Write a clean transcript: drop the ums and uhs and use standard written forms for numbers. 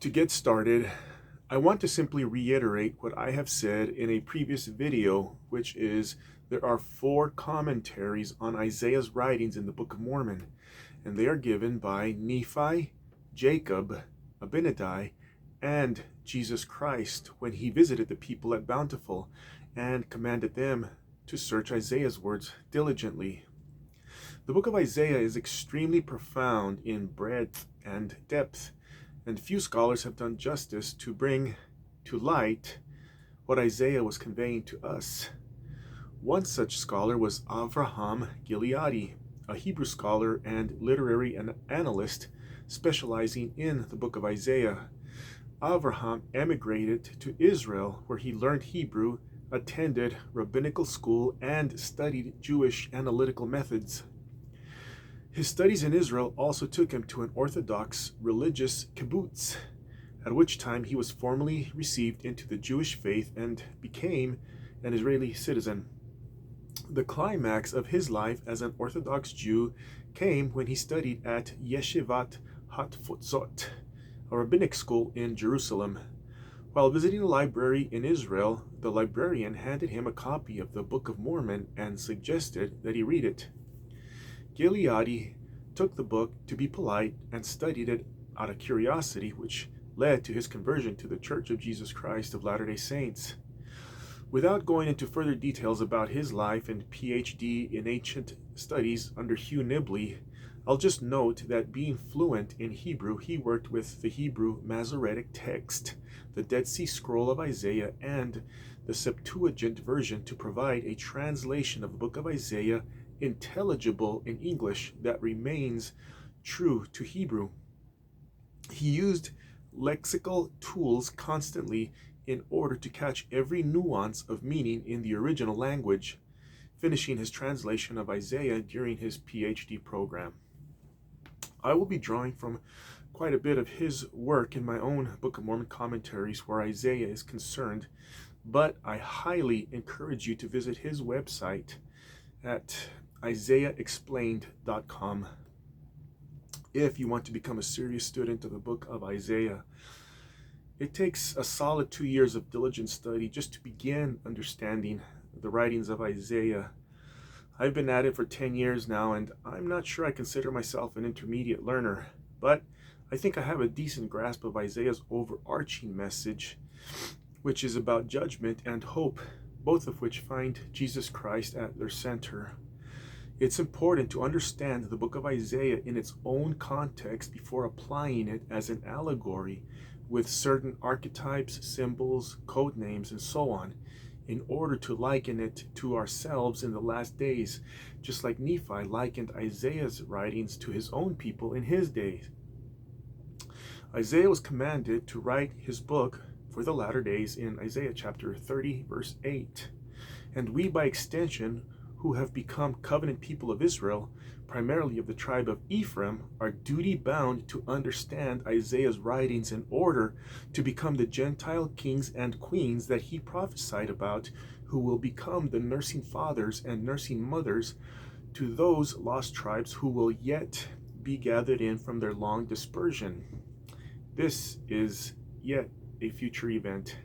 To get started, I want to simply reiterate what I have said in a previous video, which is there are 4 commentaries on Isaiah's writings in the Book of Mormon, and they are given by Nephi, Jacob, Abinadi, and Jesus Christ when he visited the people at Bountiful and commanded them to search Isaiah's words diligently. The book of Isaiah is extremely profound in breadth and depth, and few scholars have done justice to bring to light what Isaiah was conveying to us. One such scholar was Avraham Gileadi, a Hebrew scholar and literary analyst specializing in the book of Isaiah. Avraham emigrated to Israel, where he learned Hebrew, attended rabbinical school, and studied Jewish analytical methods. His studies in Israel also took him to an Orthodox religious kibbutz, at which time he was formally received into the Jewish faith and became an Israeli citizen. The climax of his life as an Orthodox Jew came when he studied at Yeshivat Hatfutzot, a rabbinic school in Jerusalem. While visiting a library in Israel, the librarian handed him a copy of the Book of Mormon and suggested that he read it. Gileadi took the book to be polite and studied it out of curiosity, which led to his conversion to the Church of Jesus Christ of Latter-day Saints. Without going into further details about his life and PhD in ancient studies under Hugh Nibley, I'll just note that being fluent in Hebrew, he worked with the Hebrew Masoretic text, the Dead Sea Scroll of Isaiah, and the Septuagint version to provide a translation of the book of Isaiah intelligible in English that remains true to Hebrew. He used lexical tools constantly in order to catch every nuance of meaning in the original language, finishing his translation of Isaiah during his PhD program. I will be drawing from quite a bit of his work in my own Book of Mormon commentaries where Isaiah is concerned, but I highly encourage you to visit his website at isaiahexplained.com if you want to become a serious student of the book of Isaiah. It takes a solid 2 years of diligent study just to begin understanding the writings of Isaiah. I've been at it for 10 years now, and I'm not sure I consider myself an intermediate learner, but I think I have a decent grasp of Isaiah's overarching message, which is about judgment and hope, both of which find Jesus Christ at their center. It's important to understand the book of Isaiah in its own context before applying it as an allegory with certain archetypes, symbols, code names, and so on, in order to liken it to ourselves in the last days, just like Nephi likened Isaiah's writings to his own people in his days. Isaiah was commanded to write his book for the latter days in Isaiah chapter 30, verse 8. And we, by extension, who have become covenant people of Israel, primarily of the tribe of Ephraim, are duty-bound to understand Isaiah's writings in order to become the Gentile kings and queens that he prophesied about, who will become the nursing fathers and nursing mothers to those lost tribes who will yet be gathered in from their long dispersion. This is yet a future event.